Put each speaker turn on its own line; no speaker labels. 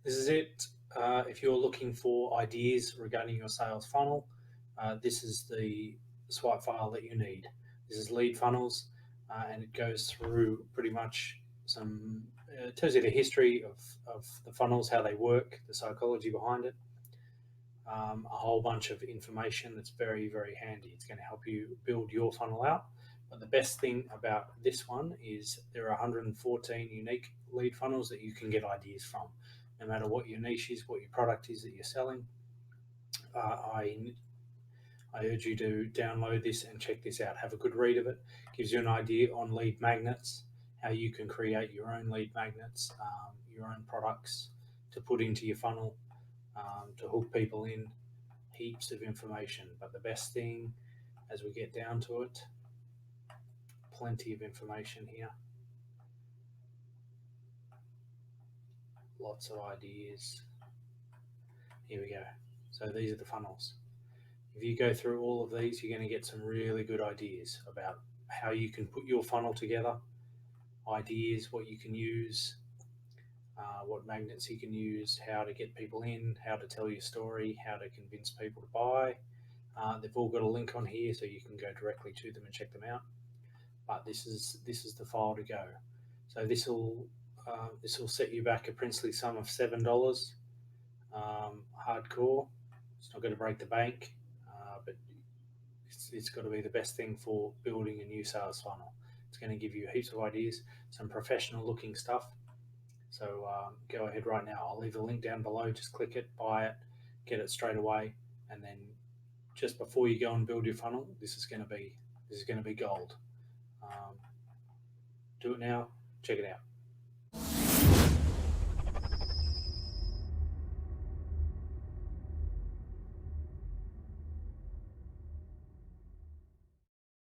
This is it. If you're looking for ideas regarding your sales funnel, this is the swipe file that you need. This is lead funnels, and it goes through pretty much some, it tells you the history of the funnels, how they work, the psychology behind it, a whole bunch of information that's very, very handy. It's going to help you build your funnel out. But the best thing about this one is there are 114 unique lead funnels that you can get ideas from, no matter what your niche is, what your product is that you're selling. I urge you to download this and check this out. Have a good read of it. Gives you an idea on lead magnets, how you can create your own lead magnets, your own products to put into your funnel, to hook people in. Heaps of information. But the best thing, as we get down to it, plenty of information here. Lots of ideas. Here we go. So these are the funnels. If you go through all of these, you're going to get some really good ideas about how you can put your funnel together, ideas, what you can use, what magnets you can use, how to get people in, how to tell your story, how to convince people to buy. They've all got a link on here, so you can go directly to them and check them out. But this is the file to go. So this will set you back a princely sum of $7. Hardcore. It's not going to break the bank, but it's got to be the best thing for building a new sales funnel. It's going to give you heaps of ideas, some professional looking stuff. So go ahead right now. I'll leave the link down below. Just click it, buy it, get it straight away, and then just before you go and build your funnel, this is going to be gold. Do it now. Check it out.